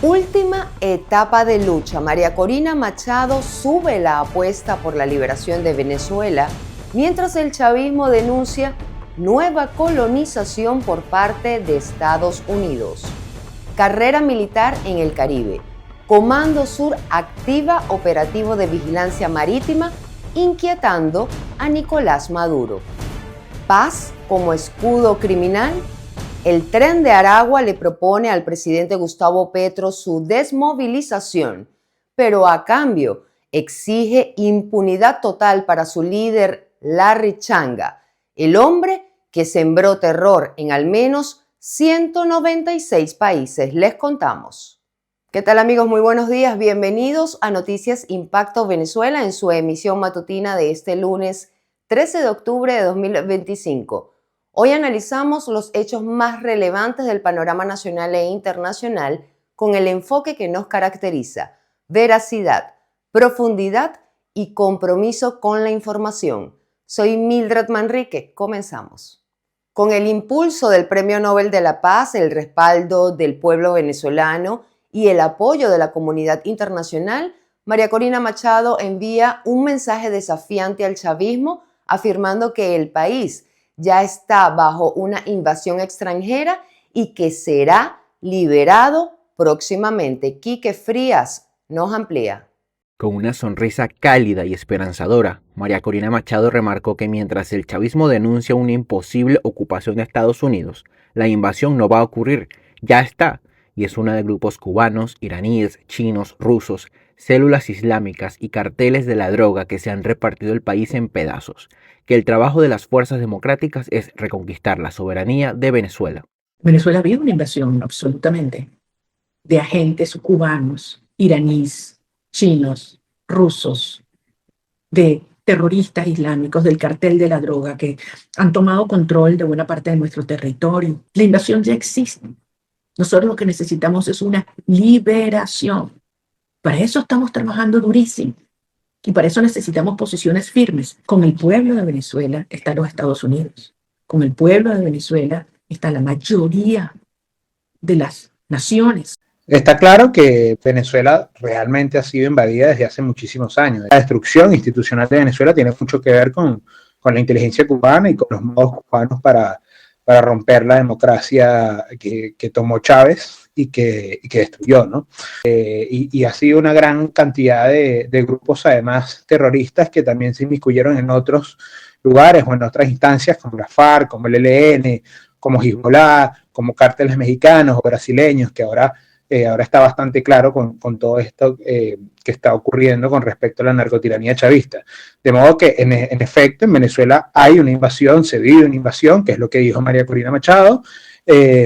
Última etapa de lucha. María Corina Machado sube la apuesta por la liberación de Venezuela, mientras el chavismo denuncia nueva colonización por parte de Estados Unidos. Carrera militar en el Caribe. Comando Sur activa operativo de vigilancia marítima, inquietando a Nicolás Maduro. Paz como escudo criminal. El Tren de Aragua le propone al presidente Gustavo Petro su desmovilización, pero a cambio exige impunidad total para su líder Larry Changa, el hombre que sembró terror en al menos 196 países. Les contamos. ¿Qué tal, amigos? Muy buenos días. Bienvenidos a Noticias Impacto Venezuela en su emisión matutina de este lunes 13 de octubre de 2025. Hoy analizamos los hechos más relevantes del panorama nacional e internacional con el enfoque que nos caracteriza: veracidad, profundidad y compromiso con la información. Soy Mildred Manrique. Comenzamos. Con el impulso del Premio Nobel de la Paz, el respaldo del pueblo venezolano y el apoyo de la comunidad internacional, María Corina Machado envía un mensaje desafiante al chavismo, afirmando que el país ya está bajo una invasión extranjera y que será liberado próximamente. Quique Frías nos amplía. Con una sonrisa cálida y esperanzadora, María Corina Machado remarcó que mientras el chavismo denuncia una imposible ocupación de Estados Unidos, la invasión no va a ocurrir, ya está, y es una de grupos cubanos, iraníes, chinos, rusos, células islámicas y carteles de la droga que se han repartido el país en pedazos, que el trabajo de las fuerzas democráticas es reconquistar la soberanía de Venezuela. Venezuela había una invasión, absolutamente, de agentes cubanos, iraníes, chinos, rusos, de terroristas islámicos, del cartel de la droga, que han tomado control de buena parte de nuestro territorio. La invasión ya existe. Nosotros lo que necesitamos es una liberación. Para eso estamos trabajando durísimo. Y para eso necesitamos posiciones firmes. Con el pueblo de Venezuela están los Estados Unidos. Con el pueblo de Venezuela está la mayoría de las naciones. Está claro que Venezuela realmente ha sido invadida desde hace muchísimos años. La destrucción institucional de Venezuela tiene mucho que ver con la inteligencia cubana y con los modos cubanos para romper la democracia que tomó Chávez y que destruyó, ¿no? Y ha sido una gran cantidad de grupos, además, terroristas que también se inmiscuyeron en otros lugares o en otras instancias, como la FARC, como el ELN, como Hezbollah, como cárteles mexicanos o brasileños, que ahora está bastante claro con todo esto que está ocurriendo con respecto a la narcotiranía chavista. De modo que, en efecto, en Venezuela hay una invasión, se vive una invasión, que es lo que dijo María Corina Machado,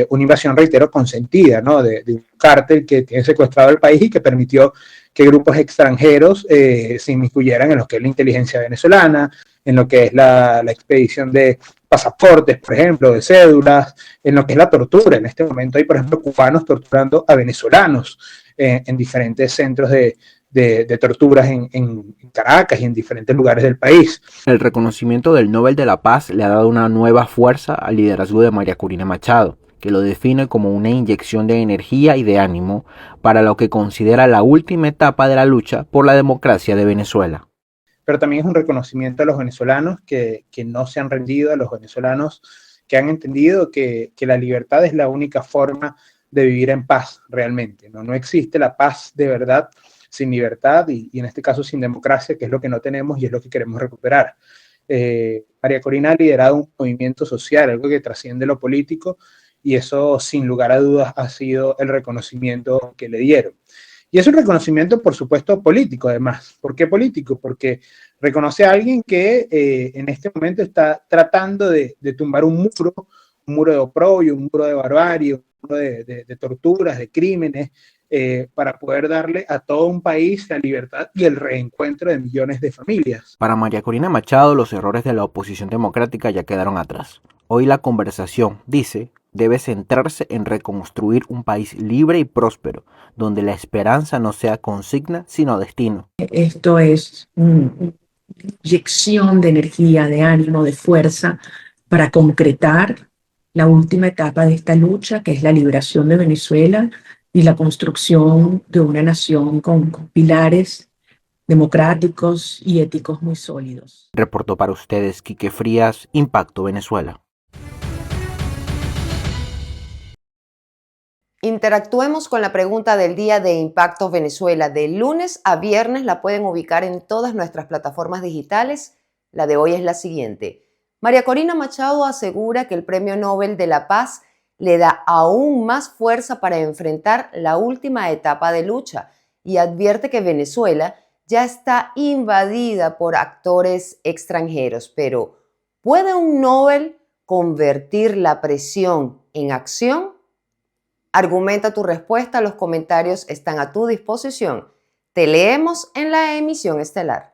una invasión, reitero, consentida, ¿no? de un cártel que tiene secuestrado el país y que permitió que grupos extranjeros se inmiscuyeran en lo que es la inteligencia venezolana, en lo que es la expedición de pasaportes, por ejemplo, de cédulas, en lo que es la tortura. En este momento hay, por ejemplo, cubanos torturando a venezolanos en diferentes centros de torturas en Caracas y en diferentes lugares del país. El reconocimiento del Nobel de la Paz le ha dado una nueva fuerza al liderazgo de María Corina Machado, que lo define como una inyección de energía y de ánimo para lo que considera la última etapa de la lucha por la democracia de Venezuela. Pero también es un reconocimiento a los venezolanos que no se han rendido, a los venezolanos que han entendido que la libertad es la única forma de vivir en paz realmente. No existe la paz de verdad sin libertad y en este caso sin democracia, que es lo que no tenemos y es lo que queremos recuperar. María Corina ha liderado un movimiento social, algo que trasciende lo político, y eso sin lugar a dudas ha sido el reconocimiento que le dieron. Y es un reconocimiento, por supuesto, político además. ¿Por qué político? Porque reconoce a alguien que en este momento está tratando de tumbar un muro de oprobio, un muro de barbarie, un muro de torturas, de crímenes, para poder darle a todo un país la libertad y el reencuentro de millones de familias. Para María Corina Machado, los errores de la oposición democrática ya quedaron atrás. Hoy la conversación, dice, debe centrarse en reconstruir un país libre y próspero, donde la esperanza no sea consigna, sino destino. Esto es una inyección de energía, de ánimo, de fuerza para concretar la última etapa de esta lucha, que es la liberación de Venezuela, y la construcción de una nación con pilares democráticos y éticos muy sólidos. Reportó para ustedes Quique Frías, Impacto Venezuela. Interactuemos con la pregunta del día de Impacto Venezuela. De lunes a viernes la pueden ubicar en todas nuestras plataformas digitales. La de hoy es la siguiente. María Corina Machado asegura que el Premio Nobel de la Paz le da aún más fuerza para enfrentar la última etapa de lucha y advierte que Venezuela ya está invadida por actores extranjeros. Pero, ¿puede un Nobel convertir la presión en acción? Argumenta tu respuesta, los comentarios están a tu disposición. Te leemos en la emisión estelar.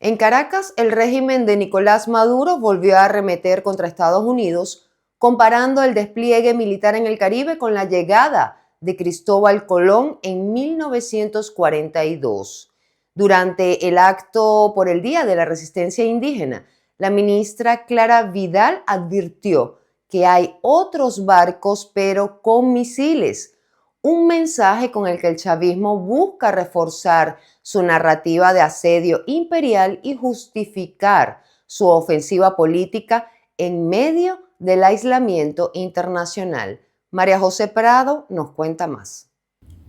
En Caracas, el régimen de Nicolás Maduro volvió a arremeter contra Estados Unidos, comparando el despliegue militar en el Caribe con la llegada de Cristóbal Colón en 1942. Durante el acto por el Día de la Resistencia Indígena, la ministra Clara Vidal advirtió que hay otros barcos pero con misiles, un mensaje con el que el chavismo busca reforzar su narrativa de asedio imperial y justificar su ofensiva política en medio del aislamiento internacional. María José Prado nos cuenta más.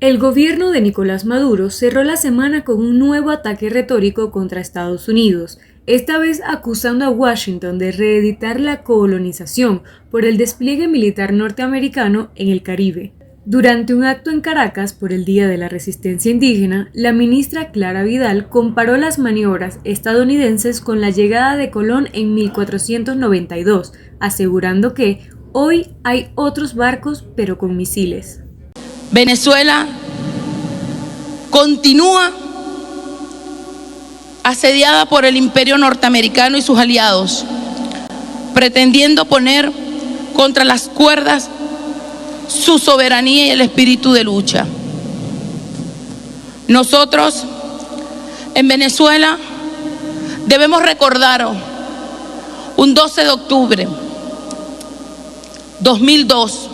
El gobierno de Nicolás Maduro cerró la semana con un nuevo ataque retórico contra Estados Unidos, esta vez acusando a Washington de reeditar la colonización por el despliegue militar norteamericano en el Caribe. Durante un acto en Caracas por el Día de la Resistencia Indígena, la ministra Clara Vidal comparó las maniobras estadounidenses con la llegada de Colón en 1492, asegurando que hoy hay otros barcos pero con misiles. Venezuela continúa asediada por el imperio norteamericano y sus aliados, pretendiendo poner contra las cuerdas su soberanía y el espíritu de lucha. Nosotros, en Venezuela, debemos recordar un 12 de octubre 2002,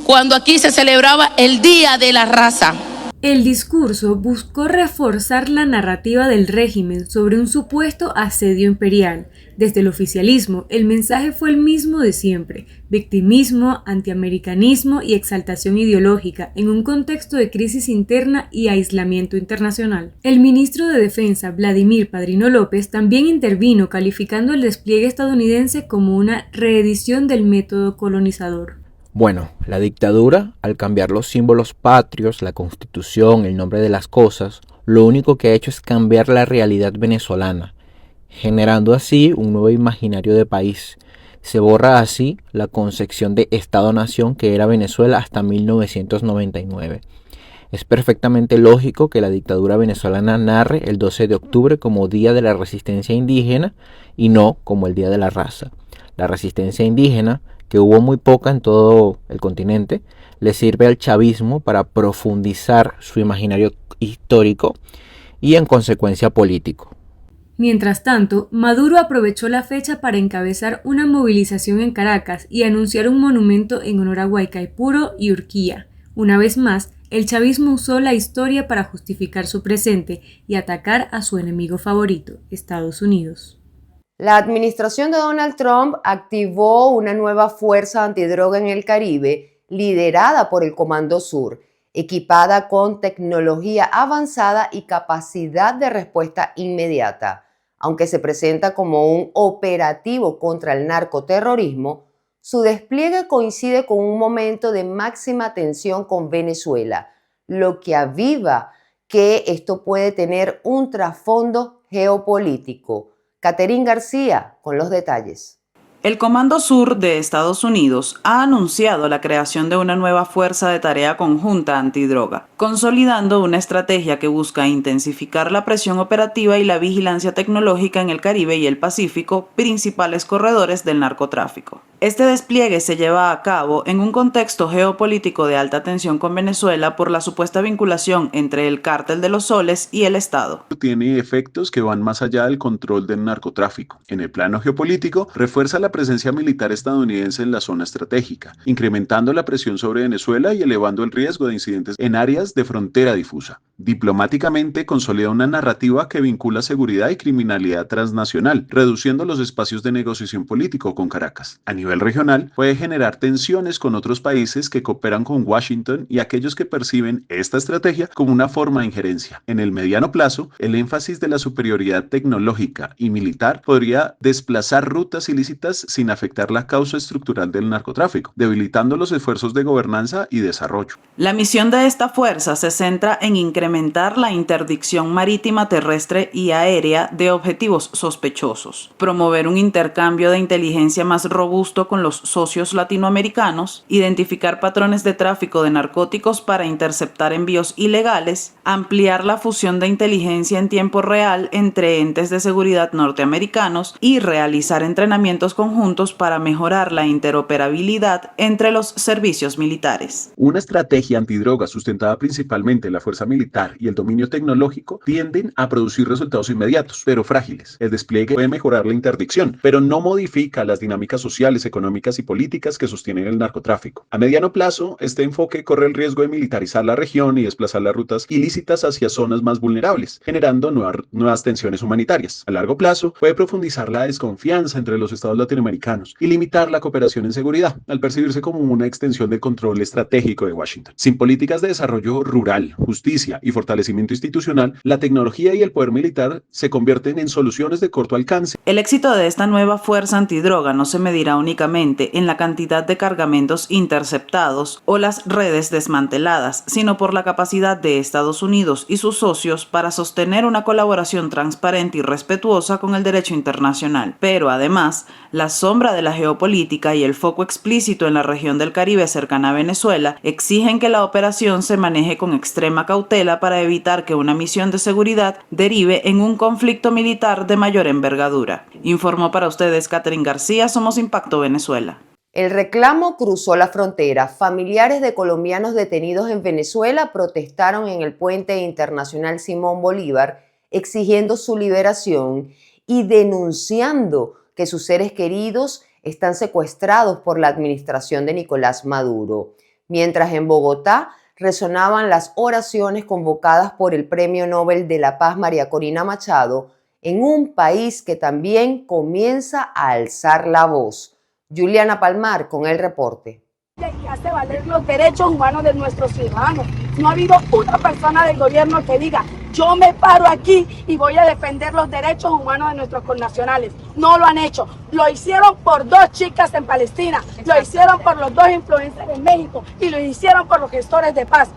cuando aquí se celebraba el Día de la Raza. El discurso buscó reforzar la narrativa del régimen sobre un supuesto asedio imperial. Desde el oficialismo, el mensaje fue el mismo de siempre: victimismo, antiamericanismo y exaltación ideológica en un contexto de crisis interna y aislamiento internacional. El ministro de Defensa, Vladimir Padrino López, también intervino calificando el despliegue estadounidense como una reedición del método colonizador. Bueno, la dictadura, al cambiar los símbolos patrios, la constitución, el nombre de las cosas, lo único que ha hecho es cambiar la realidad venezolana, generando así un nuevo imaginario de país. Se borra así la concepción de Estado-nación que era Venezuela hasta 1999. Es perfectamente lógico que la dictadura venezolana narre el 12 de octubre como Día de la Resistencia Indígena y no como el Día de la Raza. La resistencia indígena, que hubo muy poca en todo el continente, le sirve al chavismo para profundizar su imaginario histórico y en consecuencia político. Mientras tanto, Maduro aprovechó la fecha para encabezar una movilización en Caracas y anunciar un monumento en honor a Guaycaipuro y Urquía. Una vez más, el chavismo usó la historia para justificar su presente y atacar a su enemigo favorito, Estados Unidos. La administración de Donald Trump activó una nueva fuerza antidroga en el Caribe, liderada por el Comando Sur, equipada con tecnología avanzada y capacidad de respuesta inmediata. Aunque se presenta como un operativo contra el narcoterrorismo, su despliegue coincide con un momento de máxima tensión con Venezuela, lo que aviva que esto puede tener un trasfondo geopolítico. Caterín García con los detalles. El Comando Sur de Estados Unidos ha anunciado la creación de una nueva fuerza de tarea conjunta antidroga, consolidando una estrategia que busca intensificar la presión operativa y la vigilancia tecnológica en el Caribe y el Pacífico, principales corredores del narcotráfico. Este despliegue se lleva a cabo en un contexto geopolítico de alta tensión con Venezuela por la supuesta vinculación entre el Cártel de los Soles y el Estado. Tiene efectos que van más allá del control del narcotráfico. En el plano geopolítico, refuerza la presencia militar estadounidense en la zona estratégica, incrementando la presión sobre Venezuela y elevando el riesgo de incidentes en áreas de frontera difusa. Diplomáticamente consolida una narrativa que vincula seguridad y criminalidad transnacional, reduciendo los espacios de negociación político con Caracas. A nivel regional, puede generar tensiones con otros países que cooperan con Washington y aquellos que perciben esta estrategia como una forma de injerencia. En el mediano plazo, el énfasis de la superioridad tecnológica y militar podría desplazar rutas ilícitas sin afectar la causa estructural del narcotráfico, debilitando los esfuerzos de gobernanza y desarrollo. La misión de esta fuerza se centra en incrementar la interdicción marítima, terrestre y aérea de objetivos sospechosos, promover un intercambio de inteligencia más robusto con los socios latinoamericanos, identificar patrones de tráfico de narcóticos para interceptar envíos ilegales, ampliar la fusión de inteligencia en tiempo real entre entes de seguridad norteamericanos y realizar entrenamientos conjuntos para mejorar la interoperabilidad entre los servicios militares. Una estrategia antidroga sustentada principalmente en la fuerza militar y el dominio tecnológico tienden a producir resultados inmediatos, pero frágiles. El despliegue puede mejorar la interdicción, pero no modifica las dinámicas sociales, económicas y políticas que sostienen el narcotráfico. A mediano plazo, este enfoque corre el riesgo de militarizar la región y desplazar las rutas ilícitas hacia zonas más vulnerables, generando nuevas tensiones humanitarias. A largo plazo, puede profundizar la desconfianza entre los estados latinoamericanos y limitar la cooperación en seguridad, al percibirse como una extensión del control estratégico de Washington. Sin políticas de desarrollo rural, justicia y fortalecimiento institucional, la tecnología y el poder militar se convierten en soluciones de corto alcance. El éxito de esta nueva fuerza antidroga no se medirá únicamente en la cantidad de cargamentos interceptados o las redes desmanteladas, sino por la capacidad de Estados Unidos y sus socios para sostener una colaboración transparente y respetuosa con el derecho internacional. Pero además, la sombra de la geopolítica y el foco explícito en la región del Caribe cercana a Venezuela exigen que la operación se maneje con extrema cautela para evitar que una misión de seguridad derive en un conflicto militar de mayor envergadura. Informó para ustedes Catherine García, Somos Impacto Venezuela. El reclamo cruzó la frontera. Familiares de colombianos detenidos en Venezuela protestaron en el puente internacional Simón Bolívar, exigiendo su liberación y denunciando que sus seres queridos están secuestrados por la administración de Nicolás Maduro. Mientras en Bogotá resonaban las oraciones convocadas por el Premio Nobel de la Paz María Corina Machado, en un país que también comienza a alzar la voz. Juliana Palmar con el reporte. Y hace valer los derechos humanos de nuestros ciudadanos. No ha habido una persona del gobierno que diga, yo me paro aquí y voy a defender los derechos humanos de nuestros connacionales. No lo han hecho. Lo hicieron por 2 chicas en Palestina, lo hicieron por los 2 influencers en México y lo hicieron por los gestores de paz.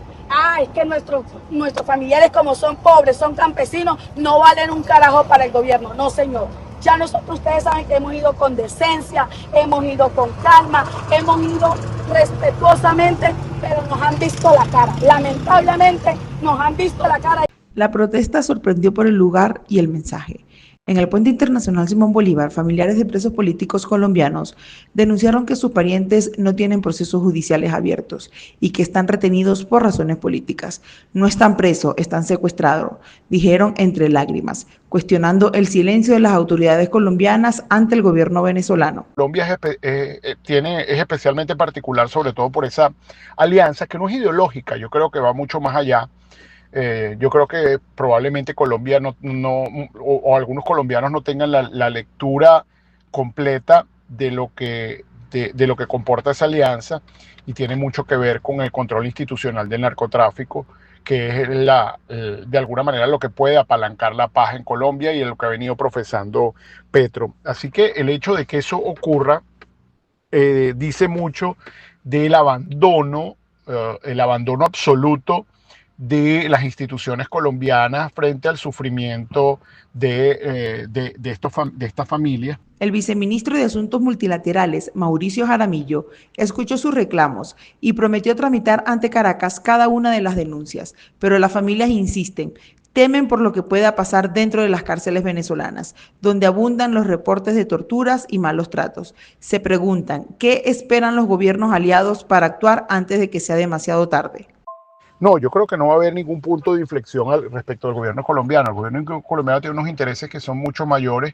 Es que nuestros familiares, como son pobres, son campesinos, no valen un carajo para el gobierno. No, señor. Ya nosotros, ustedes saben que hemos ido con decencia, hemos ido con calma, hemos ido respetuosamente, pero nos han visto la cara. Lamentablemente nos han visto la cara. La protesta sorprendió por el lugar y el mensaje. En el Puente Internacional Simón Bolívar, familiares de presos políticos colombianos denunciaron que sus parientes no tienen procesos judiciales abiertos y que están retenidos por razones políticas. No están presos, están secuestrados, dijeron entre lágrimas, cuestionando el silencio de las autoridades colombianas ante el gobierno venezolano. Colombia es especialmente particular, sobre todo por esa alianza que no es ideológica, yo creo que va mucho más allá. Yo creo que probablemente Colombia o algunos colombianos no tengan la lectura completa de lo que comporta esa alianza, y tiene mucho que ver con el control institucional del narcotráfico, que es de alguna manera lo que puede apalancar la paz en Colombia y en lo que ha venido profesando Petro. Así que el hecho de que eso ocurra dice mucho del abandono absoluto de las instituciones colombianas frente al sufrimiento de estas familias. El viceministro de Asuntos Multilaterales, Mauricio Jaramillo, escuchó sus reclamos y prometió tramitar ante Caracas cada una de las denuncias, pero las familias insisten, temen por lo que pueda pasar dentro de las cárceles venezolanas, donde abundan los reportes de torturas y malos tratos. Se preguntan, ¿qué esperan los gobiernos aliados para actuar antes de que sea demasiado tarde? No, yo creo que no va a haber ningún punto de inflexión respecto al gobierno colombiano. El gobierno colombiano tiene unos intereses que son mucho mayores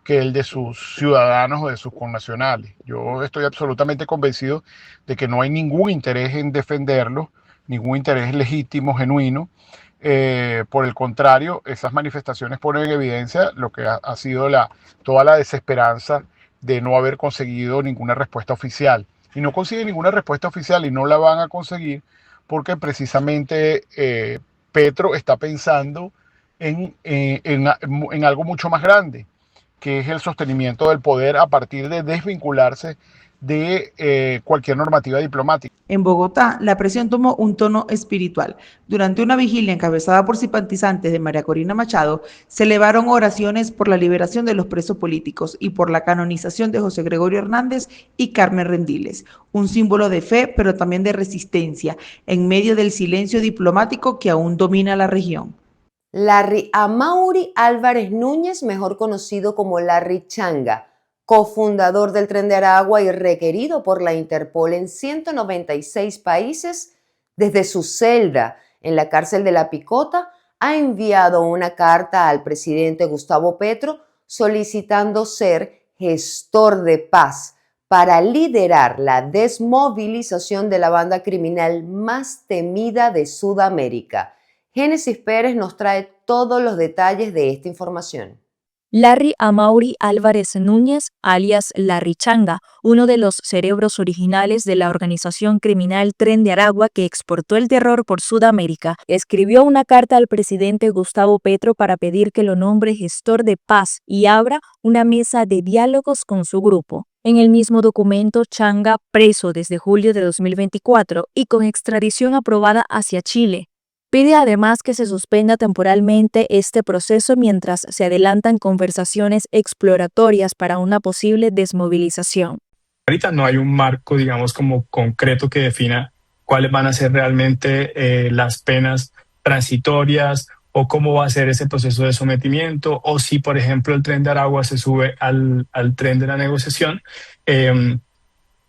que el de sus ciudadanos o de sus connacionales. Yo estoy absolutamente convencido de que no hay ningún interés en defenderlo, ningún interés legítimo, genuino. Por el contrario, esas manifestaciones ponen en evidencia lo que ha sido toda la desesperanza de no haber conseguido ninguna respuesta oficial. Y no consiguen ninguna respuesta oficial y no la van a conseguir porque precisamente Petro está pensando en algo mucho más grande, que es el sostenimiento del poder a partir de desvincularse de cualquier normativa diplomática. En Bogotá, la presión tomó un tono espiritual. Durante una vigilia encabezada por simpatizantes de María Corina Machado, se elevaron oraciones por la liberación de los presos políticos y por la canonización de José Gregorio Hernández y Carmen Rendiles, un símbolo de fe, pero también de resistencia, en medio del silencio diplomático que aún domina la región. Larry Amaury Álvarez Núñez, mejor conocido como Larry Changa, cofundador del Tren de Aragua y requerido por la Interpol en 196 países, desde su celda en la cárcel de La Picota, ha enviado una carta al presidente Gustavo Petro solicitando ser gestor de paz para liderar la desmovilización de la banda criminal más temida de Sudamérica. Génesis Pérez nos trae todos los detalles de esta información. Larry Amaury Álvarez Núñez, alias Larry Changa, uno de los cerebros originales de la organización criminal Tren de Aragua que exportó el terror por Sudamérica, escribió una carta al presidente Gustavo Petro para pedir que lo nombre gestor de paz y abra una mesa de diálogos con su grupo. En el mismo documento, Changa, preso desde julio de 2024 y con extradición aprobada hacia Chile, pide además que se suspenda temporalmente este proceso mientras se adelantan conversaciones exploratorias para una posible desmovilización. Ahorita no hay un marco, digamos, como concreto que defina cuáles van a ser realmente las penas transitorias o cómo va a ser ese proceso de sometimiento, o si, por ejemplo, el Tren de Aragua se sube al tren de la negociación,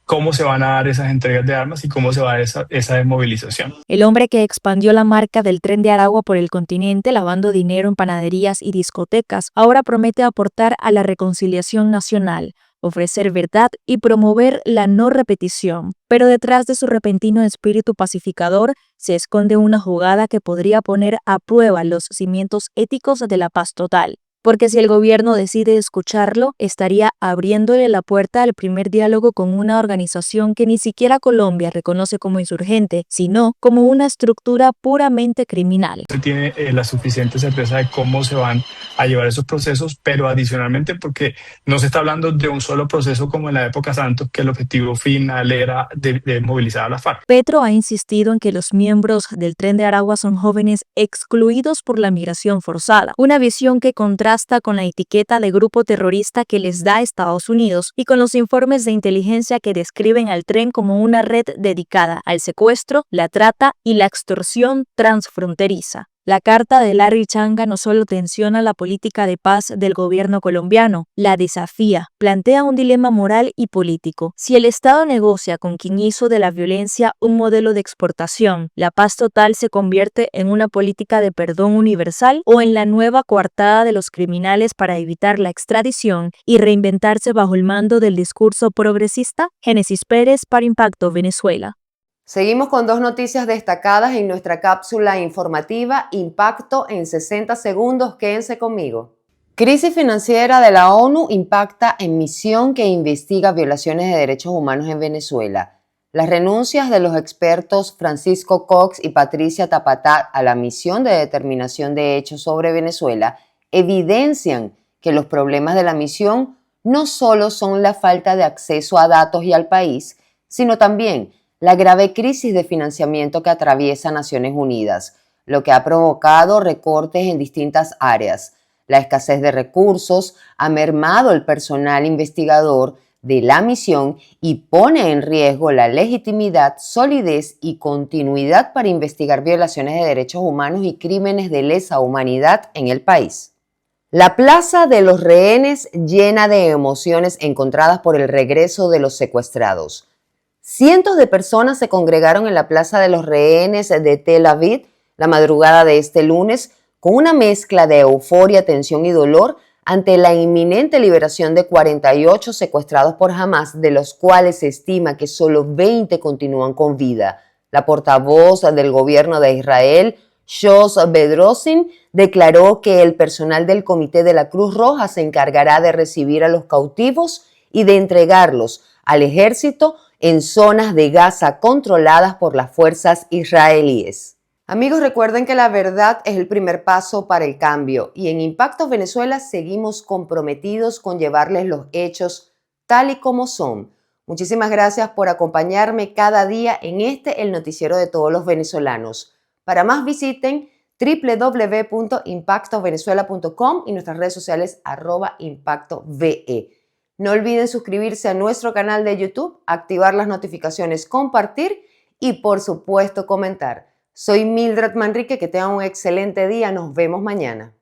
cómo se van a dar esas entregas de armas y cómo se va a dar esa desmovilización. El hombre que expandió la marca del Tren de Aragua por el continente, lavando dinero en panaderías y discotecas, ahora promete aportar a la reconciliación nacional, ofrecer verdad y promover la no repetición. Pero detrás de su repentino espíritu pacificador se esconde una jugada que podría poner a prueba los cimientos éticos de la paz total. Porque si el gobierno decide escucharlo, estaría abriéndole la puerta al primer diálogo con una organización que ni siquiera Colombia reconoce como insurgente, sino como una estructura puramente criminal. Se tiene la suficiente certeza de cómo se van a llevar esos procesos, pero adicionalmente porque no se está hablando de un solo proceso como en la época Santos, que el objetivo final era de movilizar a la FARC. Petro ha insistido en que los miembros del Tren de Aragua son jóvenes excluidos por la migración forzada, una visión que contrasta con la etiqueta de grupo terrorista que les da Estados Unidos y con los informes de inteligencia que describen al tren como una red dedicada al secuestro, la trata y la extorsión transfronteriza. La carta de Larry Changa no solo tensiona la política de paz del gobierno colombiano, la desafía, plantea un dilema moral y político. Si el Estado negocia con quien hizo de la violencia un modelo de exportación, la paz total se convierte en una política de perdón universal o en la nueva coartada de los criminales para evitar la extradición y reinventarse bajo el mando del discurso progresista. Génesis Pérez para Impacto Venezuela. Seguimos con dos noticias destacadas en nuestra cápsula informativa Impacto en 60 segundos. Quédense conmigo. Crisis financiera de la ONU impacta en misión que investiga violaciones de derechos humanos en Venezuela. Las renuncias de los expertos Francisco Cox y Patricia Tapatá a la misión de determinación de hechos sobre Venezuela evidencian que los problemas de la misión no solo son la falta de acceso a datos y al país, sino también la grave crisis de financiamiento que atraviesa Naciones Unidas, lo que ha provocado recortes en distintas áreas. La escasez de recursos ha mermado el personal investigador de la misión y pone en riesgo la legitimidad, solidez y continuidad para investigar violaciones de derechos humanos y crímenes de lesa humanidad en el país. La Plaza de los Rehenes llena de emociones encontradas por el regreso de los secuestrados. Cientos de personas se congregaron en la Plaza de los Rehenes de Tel Aviv la madrugada de este lunes con una mezcla de euforia, tensión y dolor ante la inminente liberación de 48 secuestrados por Hamas, de los cuales se estima que solo 20 continúan con vida. La portavoz del gobierno de Israel, Shos Bedrossin, declaró que el personal del Comité de la Cruz Roja se encargará de recibir a los cautivos y de entregarlos al ejército en zonas de Gaza controladas por las fuerzas israelíes. Amigos, recuerden que la verdad es el primer paso para el cambio y en Impacto Venezuela seguimos comprometidos con llevarles los hechos tal y como son. Muchísimas gracias por acompañarme cada día en el noticiero de todos los venezolanos. Para más visiten www.impactovenezuela.com y nuestras redes sociales @ImpactoVE. No olviden suscribirse a nuestro canal de YouTube, activar las notificaciones, compartir y por supuesto comentar. Soy Mildred Manrique, que tengan un excelente día, nos vemos mañana.